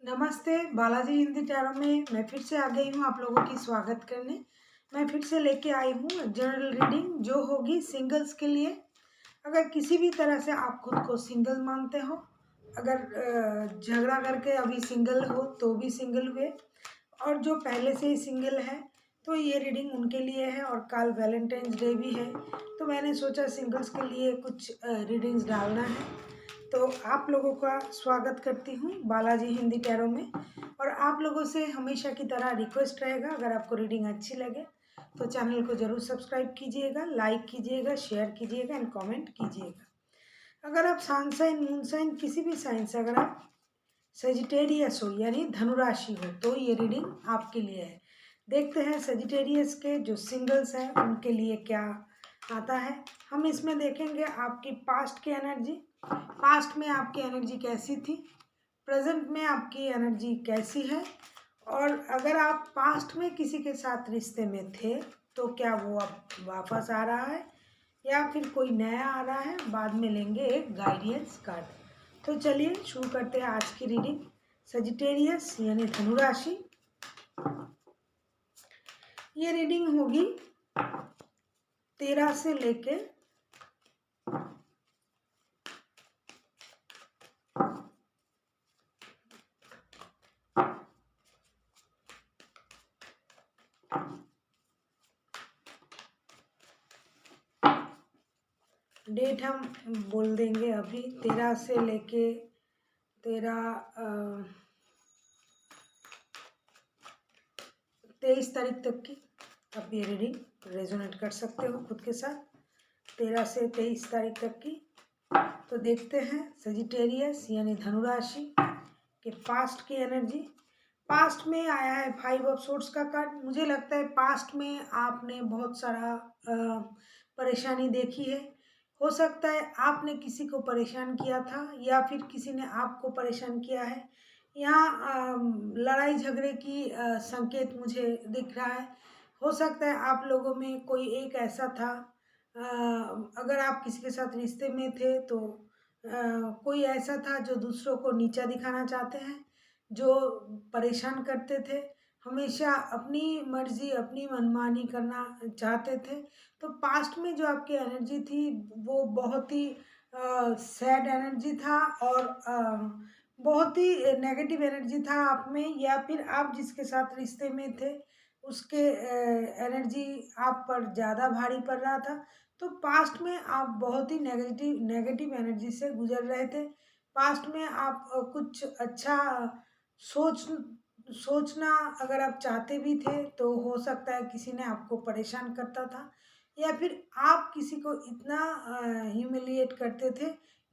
नमस्ते, बालाजी हिंदी टैरो में मैं फिर से आ गई हूँ आप लोगों की स्वागत करने। मैं फिर से लेके आई हूँ जनरल रीडिंग जो होगी सिंगल्स के लिए। अगर किसी भी तरह से आप खुद को सिंगल मानते हो, अगर झगड़ा करके अभी सिंगल हो तो भी सिंगल हुए, और जो पहले से ही सिंगल है तो ये रीडिंग उनके लिए है। और कल वैलेंटाइंस डे भी है तो मैंने सोचा सिंगल्स के लिए कुछ रीडिंग्स डालना है। तो आप लोगों का स्वागत करती हूँ बालाजी हिंदी टैरो में। और आप लोगों से हमेशा की तरह रिक्वेस्ट रहेगा, अगर आपको रीडिंग अच्छी लगे तो चैनल को ज़रूर सब्सक्राइब कीजिएगा, लाइक कीजिएगा, शेयर कीजिएगा एंड कमेंट कीजिएगा। अगर आप सन साइन, मून साइन, किसी भी साइन से अगर आप सेजिटेरियस हो यानी धनुराशि हो तो ये रीडिंग आपके लिए है। देखते हैं सेजिटेरियस के जो सिंगल्स हैं उनके लिए क्या आता है। हम इसमें देखेंगे आपकी पास्ट की एनर्जी, पास्ट में आपकी एनर्जी कैसी थी, प्रेजेंट में आपकी एनर्जी कैसी है, और अगर आप पास्ट में किसी के साथ रिश्ते में थे तो क्या वो अब वापस आ रहा है या फिर कोई नया आ रहा है। बाद में लेंगे एक गाइडेंस कार्ड। तो चलिए शुरू करते हैं आज की रीडिंग। सजिटेरियस यानी धनुराशि, ये रीडिंग होगी 13 से लेके डेट हम बोल देंगे अभी 13 से लेके 23 तारीख तक की आप ये रीडिंग रेजोनेट कर सकते हो खुद के साथ। 13 से 23 तारीख तक की। तो देखते हैं सजिटेरियस यानी धनुराशि के पास्ट की एनर्जी। पास्ट में आया है 5 ऑफ सोर्ड्स का कार्ड। मुझे लगता है पास्ट में आपने बहुत सारा परेशानी देखी है। हो सकता है आपने किसी को परेशान किया था या फिर किसी ने आपको परेशान किया है। यहाँ लड़ाई झगड़े की संकेत मुझे दिख रहा है। हो सकता है आप लोगों में कोई एक ऐसा था, अगर आप किसी के साथ रिश्ते में थे तो कोई ऐसा था जो दूसरों को नीचा दिखाना चाहते हैं, जो परेशान करते थे, हमेशा अपनी मर्जी अपनी मनमानी करना चाहते थे। तो पास्ट में जो आपकी एनर्जी थी वो बहुत ही सैड एनर्जी था और बहुत ही नेगेटिव एनर्जी था आप में, या फिर आप जिसके साथ रिश्ते में थे उसके एनर्जी आप पर ज़्यादा भारी पड़ रहा था। तो पास्ट में आप बहुत ही नेगेटिव एनर्जी से गुजर रहे थे। पास्ट में आप कुछ अच्छा सोच सोचना अगर आप चाहते भी थे तो हो सकता है किसी ने आपको परेशान करता था, या फिर आप किसी को इतना ह्यूमिलिएट करते थे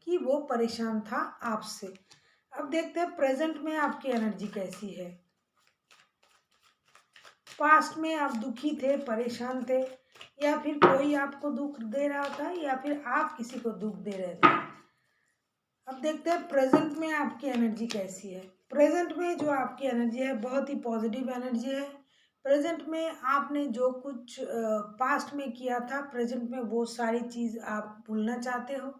कि वो परेशान था आपसे। अब देखते हैं प्रेजेंट में आपकी एनर्जी कैसी है। पास्ट में आप दुखी थे, परेशान थे, या फिर कोई आपको दुख दे रहा था या फिर आप किसी को दुख दे रहे थे। अब देखते हैं प्रेजेंट में आपकी एनर्जी कैसी है। प्रेजेंट में जो आपकी एनर्जी है बहुत ही पॉजिटिव एनर्जी है। प्रेजेंट में आपने जो कुछ पास्ट में किया था, प्रेजेंट में वो सारी चीज़ आप भूलना चाहते हो।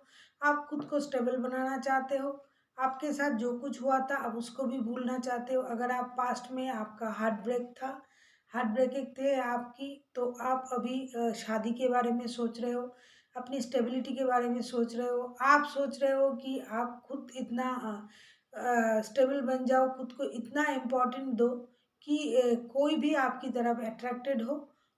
आप खुद को स्टेबल बनाना चाहते हो। आपके साथ जो कुछ हुआ था आप उसको भी भूलना चाहते हो। अगर आप पास्ट में आपका हार्ट ब्रेक था, हार्ट ब्रेकिंग थे आपकी, तो आप अभी शादी के बारे में सोच रहे हो, अपनी स्टेबिलिटी के बारे में सोच रहे हो। आप सोच रहे हो कि आप खुद इतना स्टेबल बन जाओ, खुद को इतना इम्पोर्टेंट दो कि कोई भी आपकी तरफ अट्रैक्टेड हो,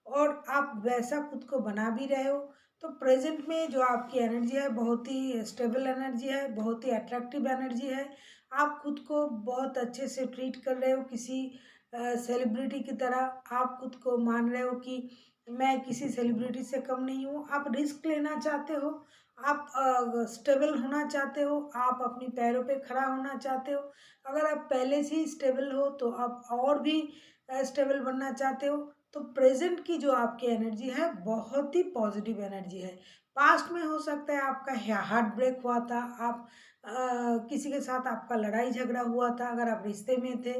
और आप वैसा खुद को बना भी रहे हो। तो प्रेजेंट में जो आपकी एनर्जी है बहुत ही स्टेबल एनर्जी है, बहुत ही अट्रैक्टिव एनर्जी है। आप खुद को बहुत अच्छे से ट्रीट कर रहे हो, किसी सेलिब्रिटी की तरह आप खुद को मान रहे हो कि मैं किसी सेलिब्रिटी से कम नहीं हूँ। आप रिस्क लेना चाहते हो, आप स्टेबल होना चाहते हो, आप अपनी पैरों पे खड़ा होना चाहते हो। अगर आप पहले से ही स्टेबल हो तो आप और भी स्टेबल बनना चाहते हो। तो प्रेजेंट की जो आपकी एनर्जी है बहुत ही पॉजिटिव एनर्जी है। पास्ट में हो सकता है आपका हार्ट ब्रेक हुआ था, आप किसी के साथ आपका लड़ाई झगड़ा हुआ था अगर आप रिश्ते में थे।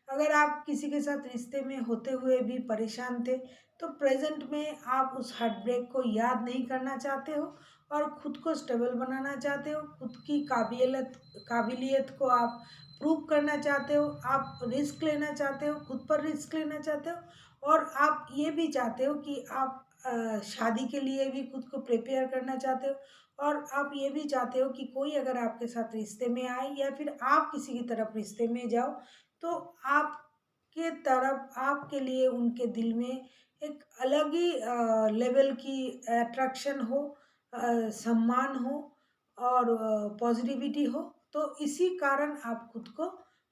अगर आप किसी के साथ रिश्ते में होते हुए भी परेशान थे तो प्रेजेंट में आप उस हार्ट ब्रेक को याद नहीं करना चाहते हो और खुद को स्टेबल बनाना चाहते हो। खुद की काबिलियत को आप प्रूव करना चाहते हो, आप रिस्क लेना चाहते हो, खुद पर रिस्क लेना चाहते हो, और आप ये भी चाहते हो कि आप शादी के लिए भी खुद को प्रिपेयर करना चाहते हो, और आप ये भी चाहते हो कि कोई अगर आपके साथ रिश्ते में आए या फिर आप किसी की तरफ रिश्ते में जाओ, तो आपके तरफ आपके लिए उनके दिल में एक अलग ही लेवल की अट्रैक्शन हो, सम्मान हो, और पॉजिटिविटी हो। तो इसी कारण आप खुद को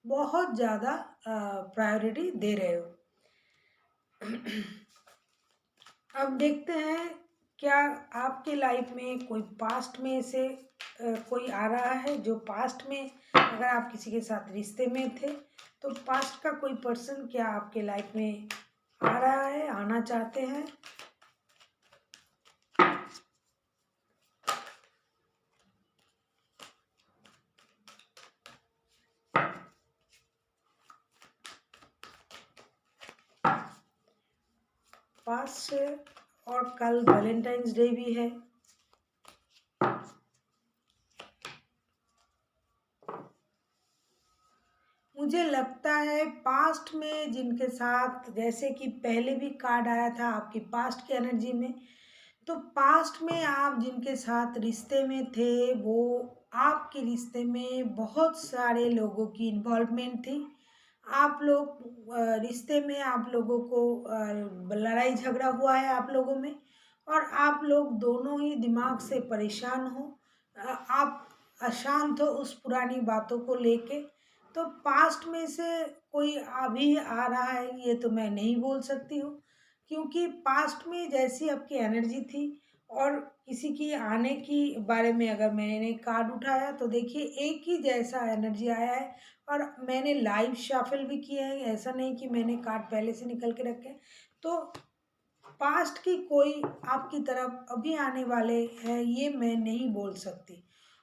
बहुत ज़्यादा प्रायोरिटी दे रहे हो। अब देखते हैं, क्या आपके लाइफ में कोई पास्ट में से कोई आ रहा है, जो पास्ट में अगर आप किसी के साथ रिश्ते में थे, तो पास्ट का कोई पर्सन क्या आपके लाइफ में आ रहा है, आना चाहते हैं। पास्ट से, और कल वैलेंटाइंस डे भी है। मुझे लगता है पास्ट में जिनके साथ, जैसे कि पहले भी कार्ड आया था आपकी पास्ट की एनर्जी में, तो पास्ट में आप जिनके साथ रिश्ते में थे, वो आपके रिश्ते में बहुत सारे लोगों की इन्वॉल्वमेंट थी। आप लोग रिश्ते में आप लोगों को लड़ाई झगड़ा हुआ है आप लोगों में, और आप लोग दोनों ही दिमाग से परेशान हो, आप अशांत हो उस पुरानी बातों को लेके। तो पास्ट में से कोई अभी आ रहा है ये तो मैं नहीं बोल सकती हूँ, क्योंकि पास्ट में जैसी आपकी एनर्जी थी, और किसी की आने की बारे में अगर मैंने कार्ड उठाया तो देखिए एक ही जैसा एनर्जी आया है, और मैंने लाइव शफल भी किया है, ऐसा नहीं कि मैंने कार्ड पहले से निकल के रखे हैं। तो पास्ट की कोई आपकी तरफ अभी आने वाले हैं ये मैं नहीं बोल सकती।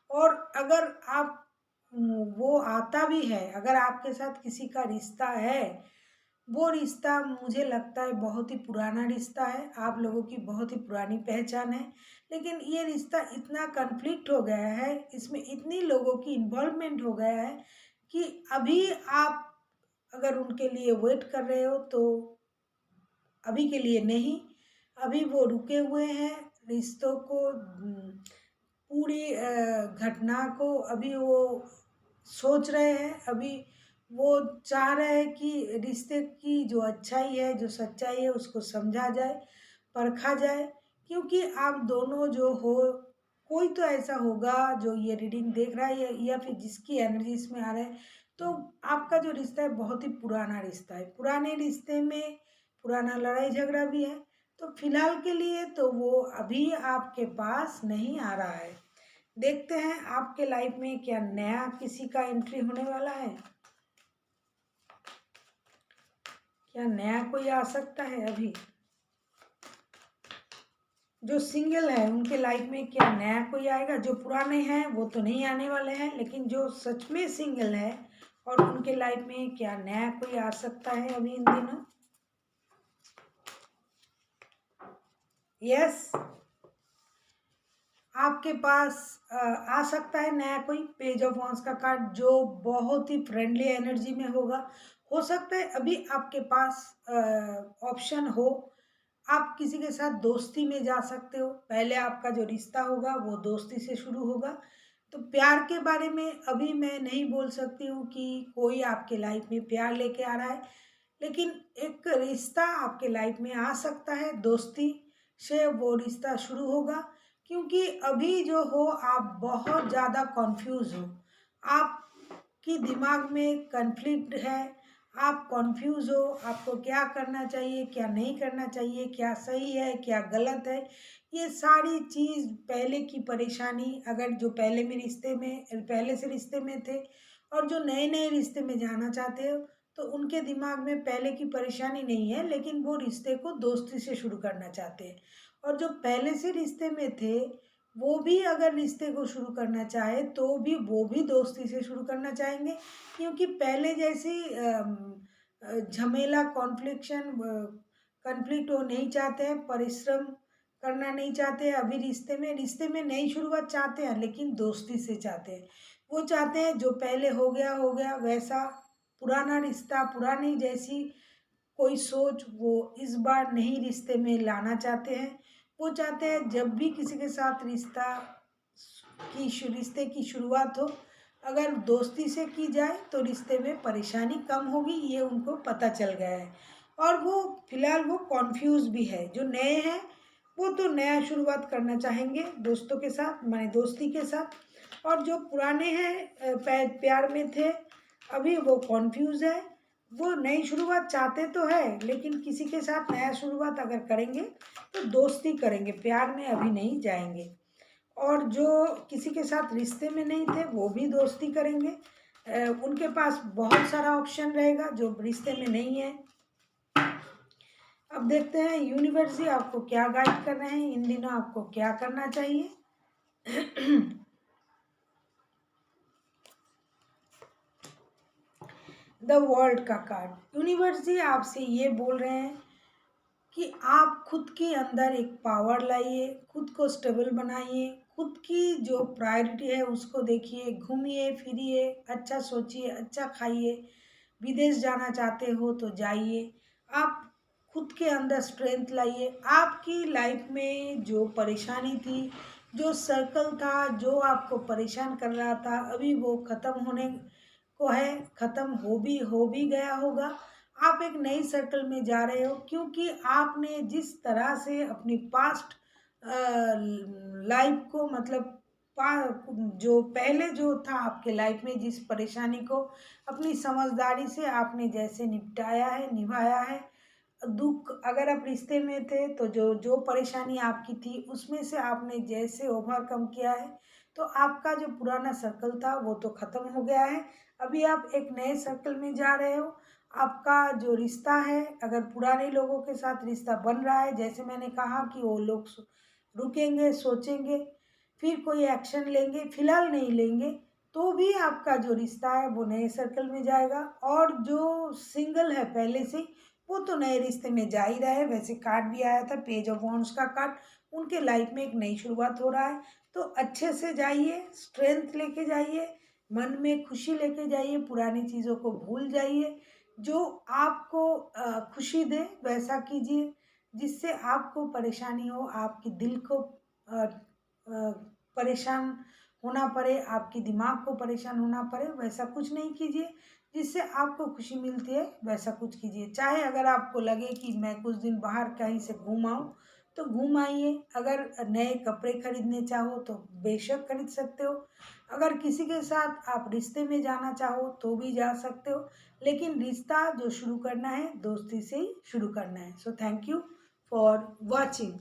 और अगर आप वो आता भी है, अगर आपके साथ किसी का रिश्ता है, वो रिश्ता मुझे लगता है बहुत ही पुराना रिश्ता है, आप लोगों की बहुत ही पुरानी पहचान है, लेकिन ये रिश्ता इतना कन्फ्लिक्ट हो गया है, इसमें इतनी लोगों की इन्वॉल्वमेंट हो गया है कि अभी आप अगर उनके लिए वेट कर रहे हो तो अभी के लिए नहीं, अभी वो रुके हुए हैं रिश्तों को, पूरी घटना को अभी वो सोच रहे हैं, अभी वो चाह रहे हैं कि रिश्ते की जो अच्छाई है, जो सच्चाई है, उसको समझा जाए, परखा जाए। क्योंकि आप दोनों जो हो, कोई तो ऐसा होगा जो ये रीडिंग देख रहा है, या फिर जिसकी एनर्जी इसमें आ रहा है, तो आपका जो रिश्ता है बहुत ही पुराना रिश्ता है, पुराने रिश्ते में पुराना लड़ाई झगड़ा भी है। तो फिलहाल के लिए तो वो अभी आपके पास नहीं आ रहा है। देखते हैं आपके लाइफ में क्या नया किसी का एंट्री होने वाला है, क्या नया कोई आ सकता है। अभी जो सिंगल है उनके लाइफ में क्या नया कोई आएगा, जो पुराने हैं वो तो नहीं आने वाले हैं, लेकिन जो सच में सिंगल है और उनके लाइफ में क्या नया कोई आ सकता है अभी इन दिनों। यस, आपके पास आ सकता है नया कोई पेज ऑफ वॉन्स का कार्ड, जो बहुत ही फ्रेंडली एनर्जी में होगा। हो सकता है अभी आपके पास ऑप्शन हो, आप किसी के साथ दोस्ती में जा सकते हो, पहले आपका जो रिश्ता होगा वो दोस्ती से शुरू होगा। तो प्यार के बारे में अभी मैं नहीं बोल सकती हूँ कि कोई आपके लाइफ में प्यार लेके आ रहा है, लेकिन एक रिश्ता आपके लाइफ में आ सकता है, दोस्ती से वो रिश्ता शुरू होगा। क्योंकि अभी जो हो आप बहुत ज़्यादा कॉन्फ्यूज़ हो, आपकी दिमाग में कन्फ्लिक्ट है, आप कॉन्फ्यूज़ हो, आपको क्या करना चाहिए, क्या नहीं करना चाहिए, क्या सही है, क्या गलत है। ये सारी चीज़ पहले की परेशानी, अगर जो पहले में रिश्ते में पहले से रिश्ते में थे और जो नए नए रिश्ते में जाना चाहते हो, तो उनके दिमाग में पहले की परेशानी नहीं है, लेकिन वो रिश्ते को दोस्ती से शुरू करना चाहते हैं। और जो पहले से रिश्ते में थे, वो भी अगर रिश्ते को शुरू करना चाहे तो भी वो भी दोस्ती से शुरू करना चाहेंगे, क्योंकि पहले जैसी झमेला कॉन्फ्लिक्ट वो नहीं चाहते हैं, परिश्रम करना नहीं चाहते हैं अभी रिश्ते में नई शुरुआत चाहते हैं, लेकिन दोस्ती से चाहते हैं। वो चाहते हैं जो पहले हो गया वैसा पुराना रिश्ता, पुरानी जैसी कोई सोच वो इस बार नहीं रिश्ते में लाना चाहते हैं। वो चाहते हैं जब भी किसी के साथ रिश्ते की शुरुआत हो, अगर दोस्ती से की जाए तो रिश्ते में परेशानी कम होगी, ये उनको पता चल गया है। और वो फिलहाल वो कॉन्फ्यूज़ भी है। जो नए हैं वो तो नया शुरुआत करना चाहेंगे दोस्तों के साथ, माने दोस्ती के साथ। और जो पुराने हैं प्यार में थे, अभी वो कॉन्फ्यूज़ है। वो नई शुरुआत चाहते तो है, लेकिन किसी के साथ नया शुरुआत अगर करेंगे तो दोस्ती करेंगे, प्यार में अभी नहीं जाएंगे। और जो किसी के साथ रिश्ते में नहीं थे वो भी दोस्ती करेंगे। उनके पास बहुत सारा ऑप्शन रहेगा जो रिश्ते में नहीं है। अब देखते हैं यूनिवर्स जी आपको क्या गाइड कर रहे हैं, इन दिनों आपको क्या करना चाहिए। द वर्ल्ड का कार्ड, यूनिवर्स जी आपसे ये बोल रहे हैं कि आप खुद के अंदर एक पावर लाइए, खुद को स्टेबल बनाइए, खुद की जो प्रायोरिटी है उसको देखिए, घूमिए फिरिए, अच्छा सोचिए, अच्छा खाइए। विदेश जाना चाहते हो तो जाइए। आप खुद के अंदर स्ट्रेंथ लाइए। आपकी लाइफ में जो परेशानी थी, जो सर्कल था, जो आपको परेशान कर रहा था, अभी वो ख़त्म होने को है, ख़त्म हो भी गया होगा। आप एक नई सर्कल में जा रहे हो, क्योंकि आपने जिस तरह से अपनी पास्ट लाइफ को मतलब जो पहले जो था आपके लाइफ में, जिस परेशानी को अपनी समझदारी से आपने जैसे निपटाया है, निभाया है। दुख, अगर आप रिश्ते में थे तो जो जो परेशानी आपकी थी उसमें से आपने जैसे ओवरकम किया है, तो आपका जो पुराना सर्कल था वो तो ख़त्म हो गया है। अभी आप एक नए सर्कल में जा रहे हो। आपका जो रिश्ता है, अगर पुराने लोगों के साथ रिश्ता बन रहा है, जैसे मैंने कहा कि वो लोग रुकेंगे, सोचेंगे, फिर कोई एक्शन लेंगे, फिलहाल नहीं लेंगे, तो भी आपका जो रिश्ता है वो नए सर्कल में जाएगा। और जो सिंगल है पहले से, वो तो नए रिश्ते में जा ही रहा है। वैसे कार्ड भी आया था पेज ऑफ वॉन्ड्स का कार्ड, उनके लाइफ में एक नई शुरुआत हो रहा है। तो अच्छे से जाइए, स्ट्रेंथ लेके जाइए, मन में खुशी लेके जाइए, पुरानी चीज़ों को भूल जाइए। जो आपको खुशी दे वैसा कीजिए, जिससे आपको परेशानी हो, आपकी दिल को परेशान होना पड़े, आपके दिमाग को परेशान होना पड़े, वैसा कुछ नहीं कीजिए। जिससे आपको खुशी मिलती है वैसा कुछ कीजिए। चाहे अगर आपको लगे कि मैं कुछ दिन बाहर कहीं से घूम आऊँ तो घूम आइए। अगर नए कपड़े खरीदने चाहो तो बेशक खरीद सकते हो। अगर किसी के साथ आप रिश्ते में जाना चाहो तो भी जा सकते हो, लेकिन रिश्ता जो शुरू करना है दोस्ती से ही शुरू करना है। So thank you for watching.